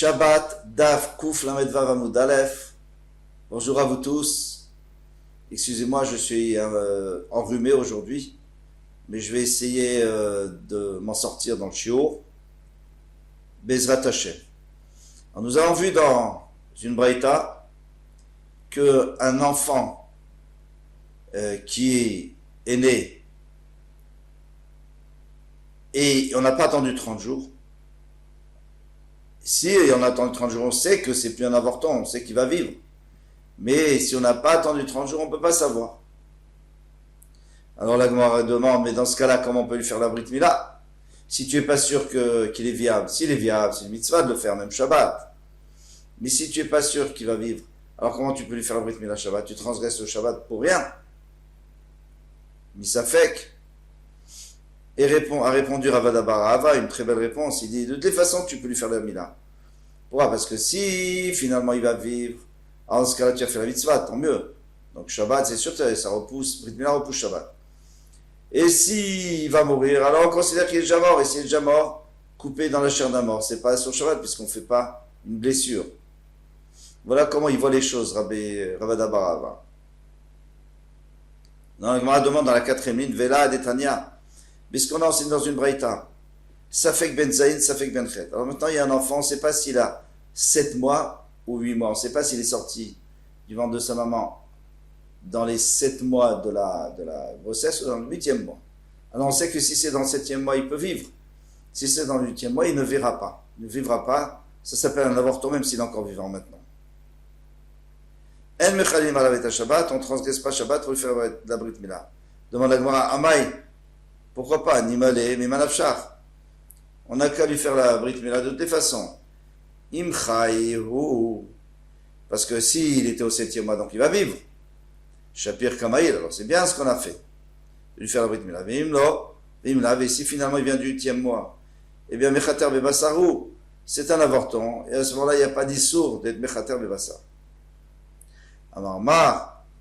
Shabbat, Daf, Kouf, Lamed Vav Amud Aleph. Bonjour à vous tous. Excusez-moi, je suis enrhumé aujourd'hui, mais je vais essayer de m'en sortir dans le shiur. Bezrat Hashem. Alors, nous avons vu dans une braïta qu'un enfant qui est né et on n'a pas attendu 30 jours, si on a attendu 30 jours, on sait que c'est plus un avorton, on sait qu'il va vivre. Mais si on n'a pas attendu 30 jours, on ne peut pas savoir. Alors la Gemara demande, mais dans ce cas-là, comment on peut lui faire la Brit Mila? Si tu n'es pas sûr qu'il est viable, s'il est viable, c'est une mitzvah de le faire, même Shabbat. Mais si tu n'es pas sûr qu'il va vivre, alors comment tu peux lui faire la Brit Mila Shabbat? Tu transgresses le Shabbat pour rien. Misafek. Et a répondu Ravada Barahava, une très belle réponse. Il dit, de toutes les façons, tu peux lui faire la Mila. Pourquoi? Parce que si finalement il va vivre, alors dans ce cas-là, tu as fait la mitzvah, tant mieux. Donc Shabbat, c'est sûr, ça repousse, Brit Mila repousse Shabbat. Et s'il va mourir, alors on considère qu'il est déjà mort. Et s'il est déjà mort, coupé dans la chair d'un mort. C'est pas sur Shabbat, puisqu'on ne fait pas une blessure. Voilà comment il voit les choses, Ravada Barahava. Dans la Gemara demande dans la 4e ligne, Vela Detania. Puisqu'on a enseigné dans une braïta, Safek ben Zaïd, Safek ben Chet. Alors maintenant, il y a un enfant, on ne sait pas s'il a 7 mois ou 8 mois. On ne sait pas s'il est sorti du ventre de sa maman dans les 7 mois de la grossesse ou dans le 8e mois. Alors on sait que si c'est dans le 7e mois, il peut vivre. Si c'est dans le 8e mois, il ne verra pas. Il ne vivra pas. Ça s'appelle un avorton, même s'il est encore vivant maintenant. En mechalim alavet Shabbat, on ne transgresse pas Shabbat pour lui faire la Brit Mila. Demande la Gemara, Amaï. Pourquoi pas? Nimale, mais manafshar. On n'a qu'à lui faire la Brit Mila de toutes les façons. Imchaïhu. Parce que s'il était au 7e mois, donc il va vivre. Shapir Kamaïl, alors c'est bien ce qu'on a fait. Lui faire la Brit Mila. Et si finalement il vient du 8e mois, eh bien, Mechater Bebasaru, c'est un avorton. Et à ce moment-là, il n'y a pas d'issour d'être Mechater Bebasar. Alors,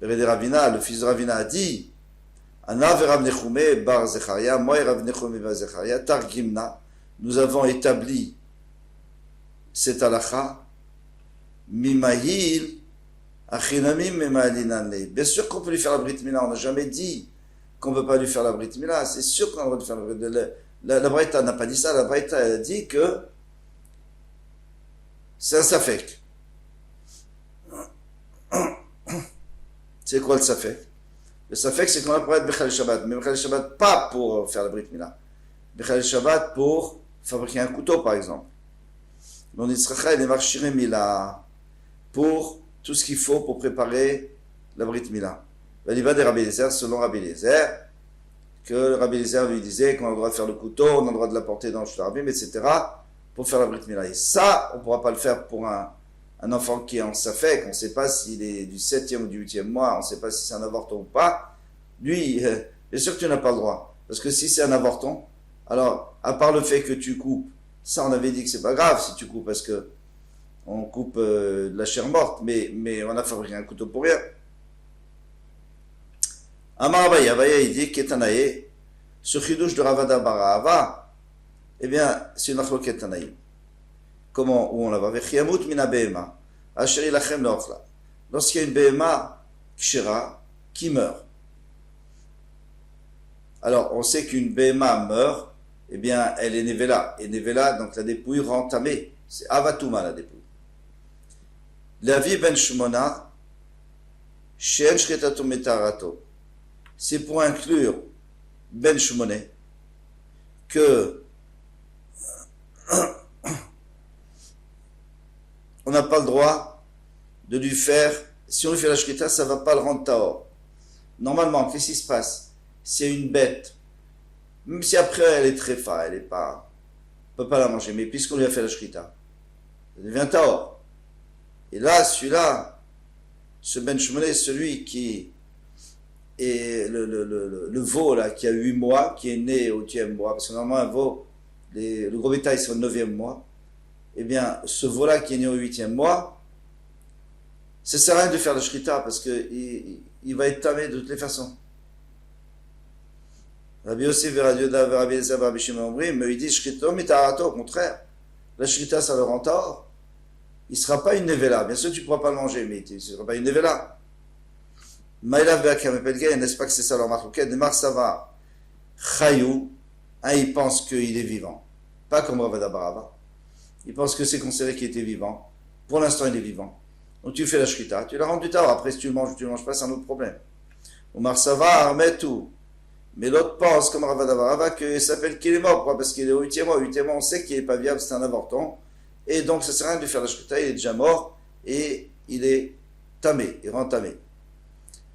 Beredé Ravina, le fils de Ravina, a dit, Ana verav Nechume bar Zecharia, moi et Rav Nechume bar Zecharia, Targimna, nous avons établi cette halakha, Mimahil, Achinamim Memalinane. Bien sûr qu'on peut lui faire la Brit Mila, on n'a jamais dit qu'on ne peut pas lui faire la Brit Mila, c'est sûr qu'on a le droit de faire la Brit Mila. La Braïta n'a pas dit ça, la Braïta a dit que c'est un Safek. C'est quoi le Safek? Le Safek, c'est qu'on a pour être Bechal Shabbat, mais Bechal Shabbat pas pour faire la Brit Mila. Bechal Shabbat pour fabriquer un couteau, par exemple. Donc, Yitzracha, il est marchiré Mila pour tout ce qu'il faut pour préparer la Brit Mila. Il va des Rabbi Eliezer, selon Rabbi Eliezer, que Rabbi Eliezer lui disait qu'on a le droit de faire le couteau, on a le droit de la porter dans le Shtarabim, etc., pour faire la Brit Mila. Et ça, on ne pourra pas le faire pour un enfant qui est en Safek, on ne sait pas s'il est du 7e ou du 8e mois, on ne sait pas si c'est un avorton ou pas. Lui, bien sûr que tu n'as pas le droit. Parce que si c'est un avorton, alors, à part le fait que tu coupes, ça on avait dit que c'est pas grave si tu coupes, parce que on coupe de la chair morte, mais on a fabriqué un couteau pour rien. Amar Abaya, il dit Ketanae, ce chidouche de Ravada Barahava, eh bien, c'est une achlo Ketanae. Comment, où on la va? Vechiamut mina behema, asher ilachem leochla. Lorsqu'il y a une behema kshera qui meurt. Alors, on sait qu'une behema meurt, eh bien, elle est nevela. Et nevela, donc la dépouille rentamée. C'est avatuma la dépouille. L'avi ben shmona, shen shretatu metarato. C'est pour inclure ben shmoné que on n'a pas le droit de lui faire, si on lui fait la shrita, ça ne va pas le rendre taor. Normalement, qu'est-ce qui se passe? C'est une bête, même si après elle est très fa, elle est pas, on ne peut pas la manger, mais puisqu'on lui a fait la shrita, ça devient taor. Et là, celui-là, ce ben shmoné, celui qui est le veau là, qui a 8 mois, qui est né au 8e mois, parce que normalement un veau, le gros bétail c'est au 9e mois, eh bien, ce veau-là qui est né au 8e mois, ça ne sert à rien de faire le shrita parce qu'il va être tamé de toutes les façons. Rabbi Yossi, Rabbi Yehuda, Rabbi Eliezer, Rabbi Shimon Ombrim, mais il dit shrito mitarato, au contraire. La shrita, ça le rend tort. il ne sera pas une nevela. Bien sûr, tu ne pourras pas le manger, mais il ne sera pas une nevela. Maïlav Be'akam Pelgay, n'est-ce pas que c'est ça leur marque? Demar Sava, Chayou, il pense qu'il est vivant. Pas comme Ravada Barava. Il pense que c'est considéré qu'il était vivant. Pour l'instant, il est vivant. Donc tu fais la shrita, tu la rends plus tard. Après, si tu le manges ou tu ne le manges pas, c'est un autre problème. Omar Sava, met tout. Mais l'autre pense, comme Ravada Barava, qu'il s'appelle qu'il est mort. Pourquoi? Parce qu'il est au 8e mois. Au 8e mois, on sait qu'il n'est pas viable, c'est un avorton. Et donc, ça ne sert à rien de lui faire la shrita, il est déjà mort. Et il est tamé, il rend tamé.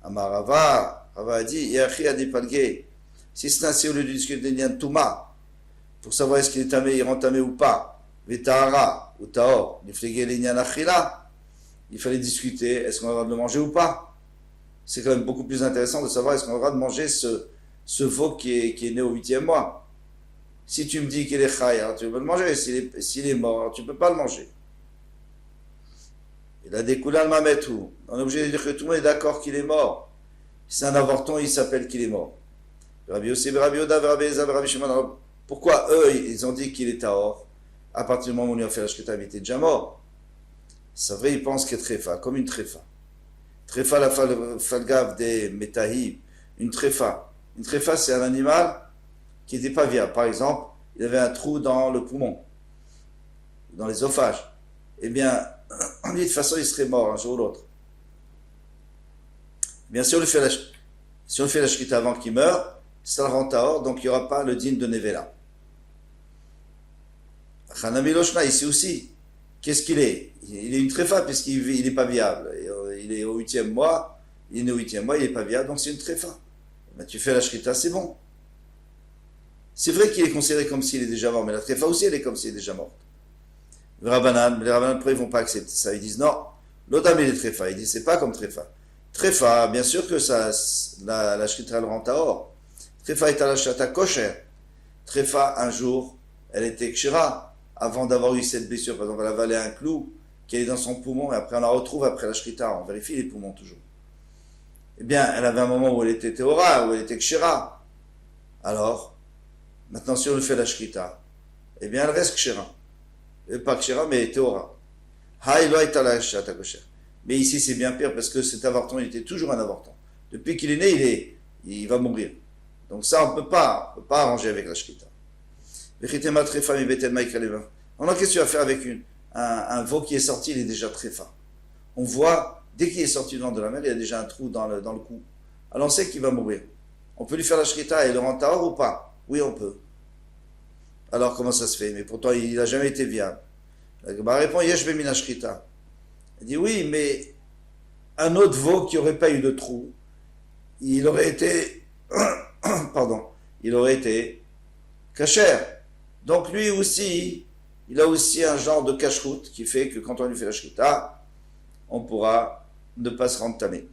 Amar Rava a dit, Yachi a dit palgué. Si c'est ainsi, au lieu de discuter de Touma, pour savoir est-ce qu'il est tamé, il rend tamé ou pas, Vetahara ou Taor, il fallait discuter, est-ce qu'on a le droit de le manger ou pas? C'est quand même beaucoup plus intéressant de savoir est-ce qu'on a le droit de manger ce veau qui est né au 8e mois. Si tu me dis qu'il est chai, alors tu peux le manger. S'il est mort, alors tu ne peux pas le manger. Il a des coulins de mametou. On est obligé de dire que tout le monde est d'accord qu'il est mort. Si c'est un avorton, il s'appelle qu'il est mort. Rabbi Yossi, Rabbi Yoda, Rabbi Ezra, Rabbi Shimon. Pourquoi eux, ils ont dit qu'il est tahor? À partir du moment où on lui a fait la shkita, il était déjà mort. C'est vrai, ils pensent qu'il est tréfa, comme une tréfa. Tréfa, la falgave des métahib. Une tréfa. Une tréfa, c'est un animal qui n'était pas viable. Par exemple, il avait un trou dans le poumon, dans l'œsophage. Eh bien, on dit de toute façon, il serait mort un jour ou l'autre. Bien sûr, si on fait la shkita avant qu'il meure, ça le rend tahor, donc il n'y aura pas le din de Nevela. Chanami Loshna, ici aussi, qu'est-ce qu'il est? Il est une tréfa, puisqu'il n'est pas viable. Il est au 8e mois, il est né au 8e mois, il n'est pas viable, donc c'est une tréfa. Ben, tu fais la shkita, c'est bon. C'est vrai qu'il est considéré comme s'il est déjà mort, mais la tréfa aussi, elle est comme s'il est déjà morte. Les Rabbanan, pourquoi ils ne vont pas accepter ça? Ils disent non, l'odam il est tréfa. Ils disent c'est pas comme tréfa. Tréfa, bien sûr que ça, la shkita elle rend tahor. Tréfa est à la chata kosher. Tréfa, un jour, elle était kshira, avant d'avoir eu cette blessure. Par exemple, elle avalait un clou qui est dans son poumon, et après on la retrouve après la shkita. On vérifie les poumons toujours. Eh bien, elle avait un moment où elle était théora, où elle était kshira. Alors, maintenant, si on lui fait la shkita, eh bien, elle reste kshira. Pas kshira, mais théora. Mais ici, c'est bien pire parce que cet avorton, il était toujours un avorton. Depuis qu'il est né, il va mourir. Donc ça, on ne peut pas arranger avec la shkita. On a qu'est-ce que tu vas faire avec un veau qui est sorti, il est déjà tréfa. On voit, dès qu'il est sorti du ventre de la mer, il y a déjà un trou dans le cou. Alors on sait qu'il va mourir. On peut lui faire la shkita et le rendre tahor ou pas? Oui, on peut. Alors comment ça se fait? Mais pourtant, il n'a jamais été viable. La Gemara répond, Yesh bemina shkita. Il dit, oui, mais un autre veau qui n'aurait pas eu de trou, il aurait été, il aurait été kasher. Donc lui aussi, il a aussi un genre de kashrut qui fait que quand on lui fait la shkita, on pourra ne pas se rendre tamé.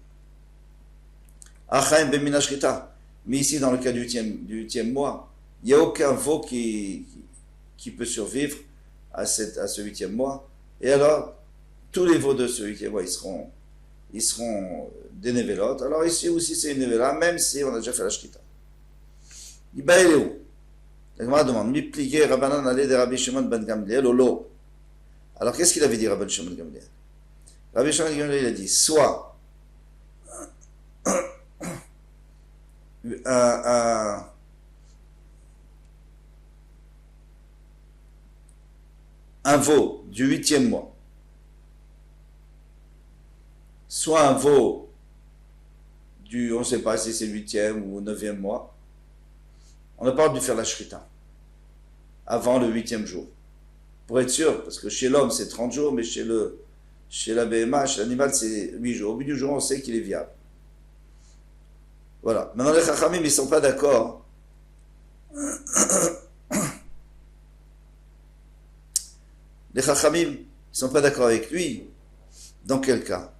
Achaim bemina shkita. Mais ici, dans le cas du 8e mois, il n'y a aucun veau qui peut survivre à ce 8e mois. Et alors, tous les veaux de ce 8e mois, ils seront des nevelotes. Alors ici aussi, c'est une nevela, même si on a déjà fait la shkita. Il va aller où? La Gemara demande, mi plié Rabbanan allait de Rabbi Shimon ben Gamliel au lot. Alors qu'est-ce qu'il avait dit Rabbi Shimon ben Gamliel? Rabbi Shimon ben Gamliel a dit, soit un veau du 8e mois, soit un veau on ne sait pas si c'est le 8e ou 9e mois, on n'a pas le droit de faire la shrita avant le 8e jour. Pour être sûr, parce que chez l'homme c'est 30 jours, mais chez la BMA, chez l'animal c'est 8 jours. Au bout du jour, on sait qu'il est viable. Voilà. Maintenant, les Chachamim, ils ne sont pas d'accord. Les Chachamim ne sont pas d'accord avec lui. Dans quel cas?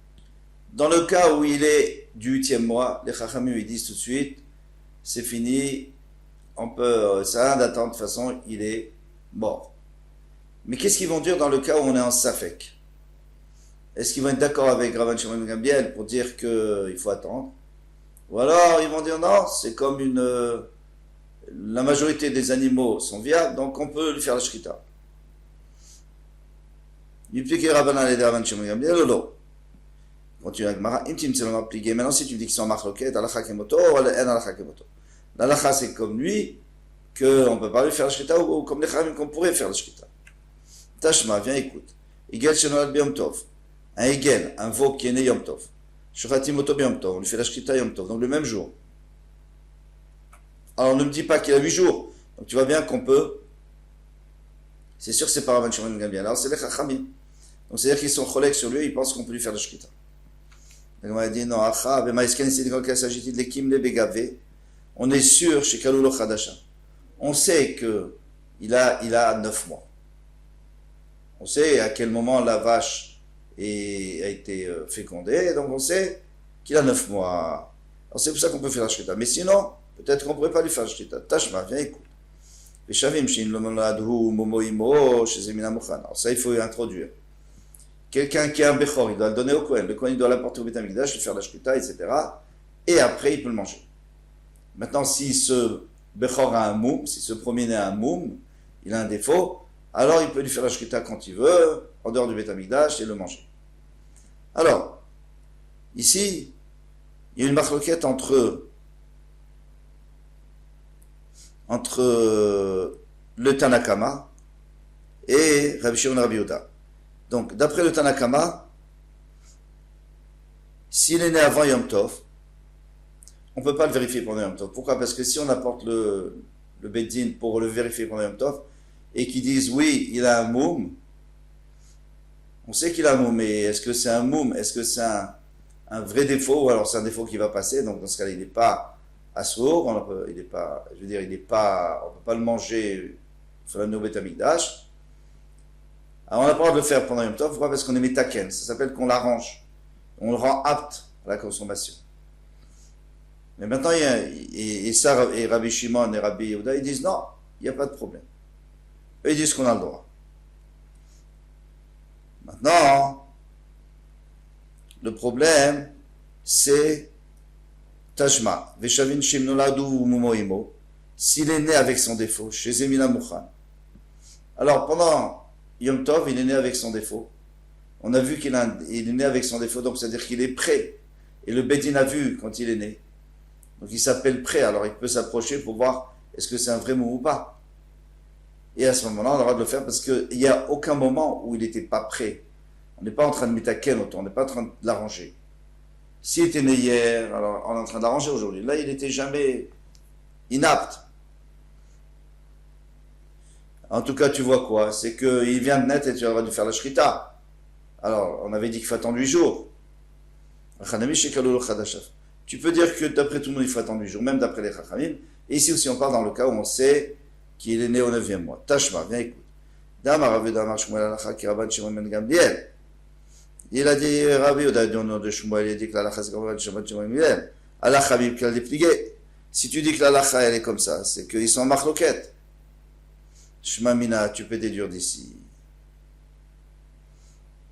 Dans le cas où il est du 8e mois, les Chachamim ils disent tout de suite, c'est fini, ça a rien d'attendre, de toute façon, il est mort. Mais qu'est-ce qu'ils vont dire dans le cas où on est en Safek? Est-ce qu'ils vont être d'accord avec Rabban Shimon ben Gamliel pour dire qu'il faut attendre? Ou alors ils vont dire non, c'est comme la majorité des animaux sont viables, donc on peut lui faire la shrita. Yipiki Rabbanan et Rabban Shimon Gamliel, lolo. Continue la Gemara. Intim, c'est l'homme appliqué. Maintenant, si tu dis qu'ils sont marloquet, Alacha Kemoto, ou En Alacha Kemoto. L'Alacha, c'est comme lui, qu'on ne peut pas lui faire le shkita, ou comme les Khamim qu'on pourrait faire le shkita. Tashma, viens, écoute. Igel Shenolad B'Yom Tov. Un Igel, un veau qui est né Yom Tov. Shuchatim Oto B'Yom Tov. On lui fait la shkita Yom Tov. Donc le même jour. Alors ne me dis pas qu'il a 8 jours. Donc tu vois bien qu'on peut. C'est sûr que c'est pas Rabban Shimon Gamliel. Alors c'est les Chachamim. Donc c'est-à-dire qu'ils sont collègues sur lui, ils pensent qu'on peut lui faire le shkita. Donc on a dit non, Acha, Bemaïsken, c'est quand il s'agit de l'Ekim le Begavé. On est sûr chez Kaloulo Khadasha. On sait qu'il a 9 mois. On sait à quel moment la vache a été fécondée, donc on sait qu'il a 9 mois. Alors c'est pour ça qu'on peut faire la shkita. Mais sinon, peut-être qu'on ne pourrait pas lui faire la shkita. Tashma, viens, écoute. Alors ça, il faut introduire. Quelqu'un qui a un Bechor, il doit le donner au Kohen. Le Kohen, il doit l'apporter au Beth Amikdash, lui faire la shkita, etc. Et après, il peut le manger. Maintenant, si ce Bechor a un moum, si ce premier-né a un moum, il a un défaut, alors il peut lui faire la shkita quand il veut, en dehors du Beth Amikdash, et le manger. Alors, ici, il y a une marloquette entre le Tanakama et Rabbi Shimon Rabbi Yehuda. Donc, d'après le Tanakama, s'il est né avant Yom Tov, on ne peut pas le vérifier pendant Yom Tov. Pourquoi? Parce que si on apporte le Beddin pour le vérifier pendant Yom Tov, et qu'ils disent oui, il a un moum, on sait qu'il a un moum, mais est-ce que c'est un moum? Est-ce que c'est un vrai défaut? Ou alors c'est un défaut qui va passer? Donc dans ce cas-là, il n'est pas assourd, on ne peut pas le manger sur la Beth Amikdash. Alors on a pas le droit de le faire pendant Yom Tov. Pourquoi? Parce qu'on est metaken. Ça s'appelle qu'on l'arrange. On le rend apte à la consommation. Mais maintenant, et Rabbi Shimon et Rabbi Yehuda, ils disent non, il n'y a pas de problème. Eux, ils disent qu'on a le droit. Maintenant, le problème, c'est Tashma, Veshavin Shimnoladu Mumoimo, s'il est né avec son défaut, chez Zemina Mouchan. Alors, pendant Yom Tov, il est né avec son défaut. On a vu qu'il est né avec son défaut, donc c'est-à-dire qu'il est prêt. Et le Bédine a vu quand il est né. Donc il s'appelle prêt, alors il peut s'approcher pour voir est-ce que c'est un vrai mot ou pas. Et à ce moment-là, on a le droit de le faire parce qu'il n'y a aucun moment où il n'était pas prêt. On n'est pas en train de mettre à quel autant, on n'est pas en train de l'arranger. S'il était né hier, alors on est en train d'arranger aujourd'hui. Là, il n'était jamais inapte. En tout cas, tu vois quoi? C'est qu'il vient de naître et tu vas lui faire la shrita. Alors, on avait dit qu'il faut attendre 8 jours. Tu peux dire que d'après tout le monde, il faut attendre 8 jours, même d'après les Chachamim. Et ici aussi, on parle dans le cas où on sait qu'il est né au 9e mois. Tashma, viens écoute. Il a dit, Rabbi, au nom de Shmuel, il a dit que l'alacha c'est comme Rabbi Shimon Gamliel. Allah Habib qui a déplié. Si tu dis que l'alacha elle est comme ça, c'est qu'ils sont en marloquette. Shmamina, tu peux déduire d'ici.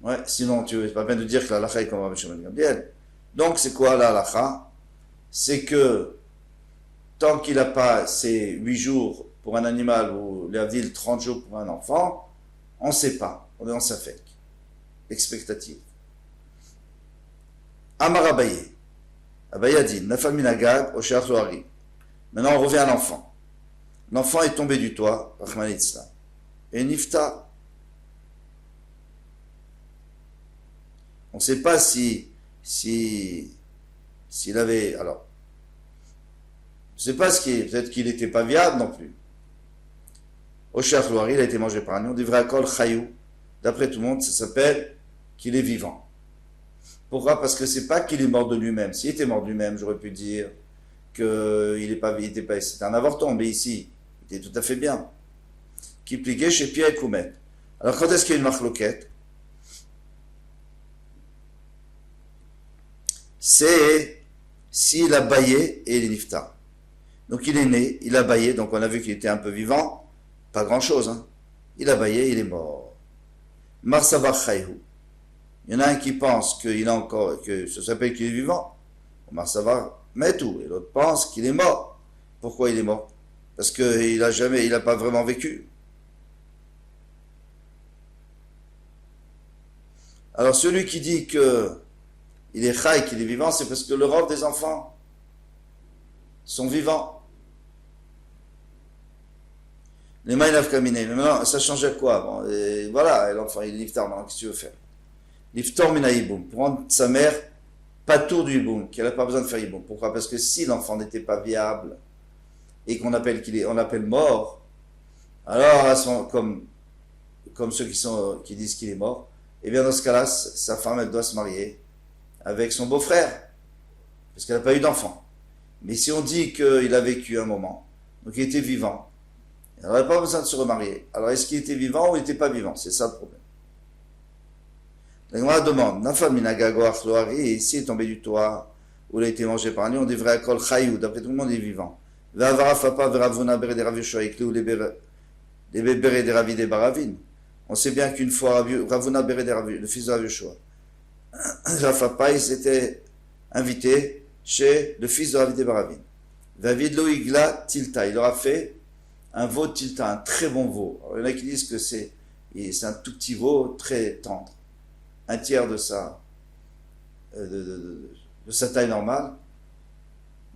Ouais, sinon tu n'as pas bien de dire que l'alacha est comme Rabbi Shimon Gamliel. Donc c'est quoi l'alacha? C'est que tant qu'il n'a pas ces 8 jours pour un animal ou l'avdil 30 jours pour un enfant, on ne sait pas. On est en safek. Expectative. Amar Abaye. Abaye a dit, Nafal minagag, Osheach Loari. Maintenant on revient à l'enfant. L'enfant est tombé du toit, Rahman Islam. Et Nifta. On ne sait pas s'il avait, alors, je ne sais pas peut-être qu'il n'était pas viable non plus. Osheach Loari, il a été mangé par un lion. On devrait accorder Chayou. D'après tout le monde, ça s'appelle qu'il est vivant. Pourquoi? Parce que c'est pas qu'il est mort de lui-même. S'il était mort de lui-même, j'aurais pu dire qu'il était pas, c'était un avorton, mais ici, il était tout à fait bien. Qui pliquait chez Pierre et Koumet. Alors quand est-ce qu'il y a une marloquette? C'est s'il a baillé et il est nifta. Donc il est né, il a baillé, donc on a vu qu'il était un peu vivant, pas grand-chose, hein. Il a baillé, il est mort. Marsavar Chayhu. Il y en a un qui pense qu'il a encore, que ça s'appelle qu'il est vivant. Marsavar Metou. Et l'autre pense qu'il est mort. Pourquoi il est mort? Parce qu'il n'a pas vraiment vécu. Alors celui qui dit que il est chai, qu'il est vivant, c'est parce que le rôle des enfants sont vivants. Les maïnaf kaminé. Mais maintenant, ça changeait quoi? Bon, et voilà, l'enfant, il est niftar, maintenant, qu'est-ce que tu veux faire? Niftar mina yiboum. Pour rendre sa mère pas tour du yiboum, qu'elle n'a pas besoin de faire yiboum. Pourquoi? Parce que si l'enfant n'était pas viable et qu'on appelle on appelle mort, alors, comme ceux qui disent qu'il est mort, eh bien, dans ce cas-là, sa femme, elle doit se marier avec son beau-frère, parce qu'elle n'a pas eu d'enfant. Mais si on dit qu'il a vécu un moment, donc il était vivant, il n'aurait pas besoin de se remarier. Alors est-ce qu'il était vivant ou il n'était pas vivant? C'est ça le problème. La Gemara demande, Nafal minagago achloari, et s'il est tombé du toit, ou il a été mangé par un lion, on devrait accoler chayou, d'après tout le monde il est vivant. Vavara fapa veravuna bere de ravisho avec ou les bere de ravi des baravines. On sait bien qu'une fois Ravuna bere de ravi, le fils de Rav Yoshua, Rafapa, il s'était invité chez le fils de Ravi des baravines. David Loïgla Tilta, il leur a fait un veau Tilta, un très bon veau. Alors, il y en a qui disent que c'est un tout petit veau très tendre, un tiers de sa taille normale.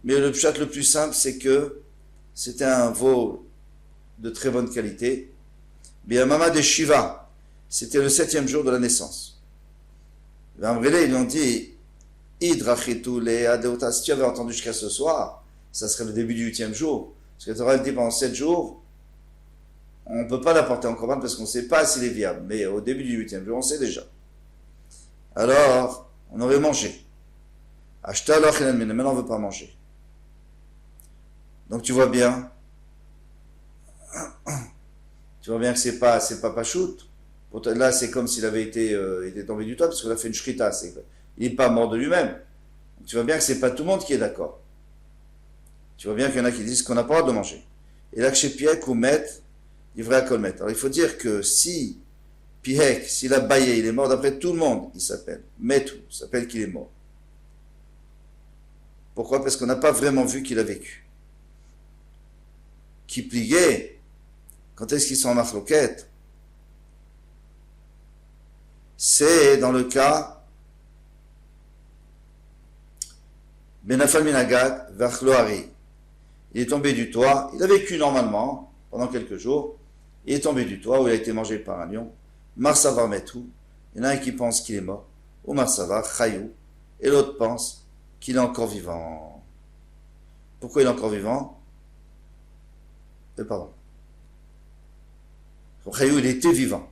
Mais le pshat le plus simple, c'est que c'était un veau de très bonne qualité. Bien, Mama de Shiva, c'était le 7e jour de la naissance. Les Ambrélés, ils lui ont dit, si tu avais entendu jusqu'à ce soir, ça serait le début du 8e jour. Parce que tu aurais dit pendant 7 jours, on ne peut pas l'apporter en corban parce qu'on ne sait pas s'il est viable. Mais au début du 8e jour, on sait déjà. Alors, on aurait mangé. Acheter alors, mais maintenant on ne veut pas manger. Donc tu vois bien que c'est pas pachout. Là, c'est comme s'il avait été tombé du toit, parce qu'il a fait une shrita. Il n'est pas mort de lui-même. Donc, tu vois bien que c'est pas tout le monde qui est d'accord. Tu vois bien qu'il y en a qui disent qu'on n'a pas le droit de manger. Et là, que chez Piek ou Met, il devrait à mettre. Alors, il faut dire que si Piek, s'il a baillé, il est mort, d'après tout le monde, il s'appelle Metou, il s'appelle qu'il est mort. Pourquoi? Parce qu'on n'a pas vraiment vu qu'il a vécu. Qui pliait, quand est-ce qu'ils sont en marloquette? C'est dans le cas Benafal Minagag Vachloari. Il est tombé du toit, il a vécu normalement pendant quelques jours, il est tombé du toit où il a été mangé par un lion. Marsavar Metou, il y en a un qui pense qu'il est mort, ou Marsavar Chayou, et l'autre pense qu'il est encore vivant. Pourquoi il est encore vivant? Pardon. Chayou, il était vivant.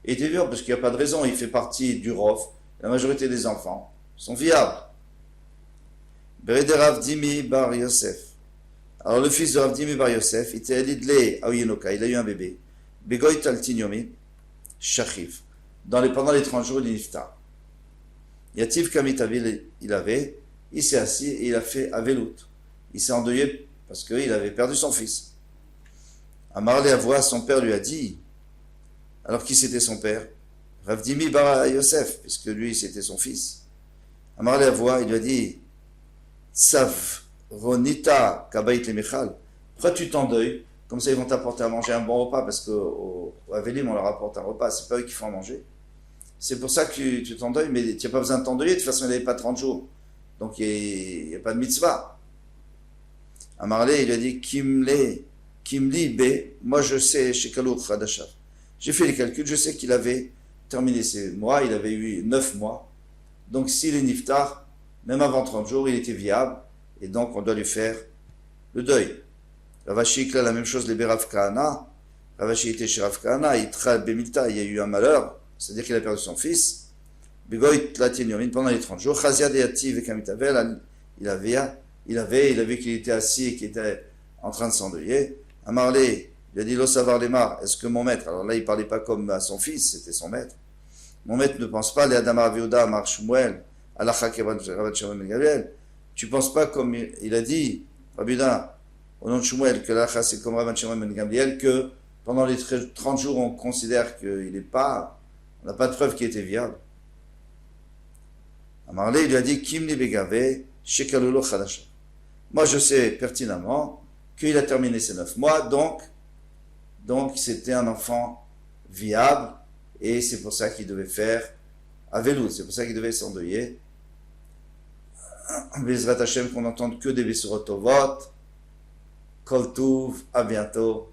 Il était vivant parce qu'il n'y a pas de raison, il fait partie du Rof, la majorité des enfants sont viables. Bered Rav Dimi Bar Yosef. Alors le fils de Rav Dimi Bar Yosef, il était lidlé à Oyenoka, il a eu un bébé. Begoy Taltin Yomi, Shachiv. Pendant les 30 jours, il est niftar. Yativ Kamitavil, il s'est assis et il a fait Avelout. Il s'est endeuillé parce qu'il avait perdu son fils. Amarle Avoua, son père lui a dit, alors qui c'était son père? Rav Dimi Bar Yosef, puisque lui c'était son fils. Amarle Avoua, il lui a dit, Sav Ronita Kabait le Michal, pourquoi tu t'endeuilles? Comme ça ils vont t'apporter à manger un bon repas, parce qu'au Avelim on leur apporte un repas, c'est pas eux qui font à manger. C'est pour ça que tu t'endeuilles, mais tu n'as pas besoin de t'endeuiller, de toute façon il n'avait pas 30 jours. Donc il n'y a pas de mitzvah. Amarle, il lui a dit, Kimli B, moi je sais, chez Kalour Khadashav. J'ai fait les calculs, je sais qu'il avait terminé ses mois, il avait eu 9 mois. Donc s'il est niftar, même avant 30 jours, il était viable, et donc on doit lui faire le deuil. Ravashi, là, la même chose, les Berav Kahana. Ravashi était chez Rav Kahana, il y a eu un malheur, c'est-à-dire qu'il a perdu son fils. Begoy Tlatin Yomin, pendant les 30 jours, Chazia Deati Vekamitavel, il a vu qu'il était assis et qu'il était en train de s'endeuiller. Amarle, il a dit, Lo savar lemar, est-ce que mon maître, alors là il parlait pas comme à son fils, c'était son maître. Mon maître ne pense pas, les Adama Aviuda, Amar Shmuel, Alacha Kevan Ravat Shimon Ben Gamliel. Tu penses pas comme il a dit, Rabida, au nom de Shmuel, que l'Alacha c'est comme Ravat Shimon Ben Gamliel, que pendant les 30 jours on considère qu'il n'est pas, on n'a pas de preuve qu'il était viable. Amarle, il lui a dit, Kimni Begave, Shekalolo Khadasha. Moi je sais pertinemment qu'il a terminé ses 9 mois, donc c'était un enfant viable, et c'est pour ça qu'il devait faire à Velouz. C'est pour ça qu'il devait s'endeuiller. Bezrat Hashem, qu'on n'entende que des Bessurot Tovot. Kol Tuv, à bientôt.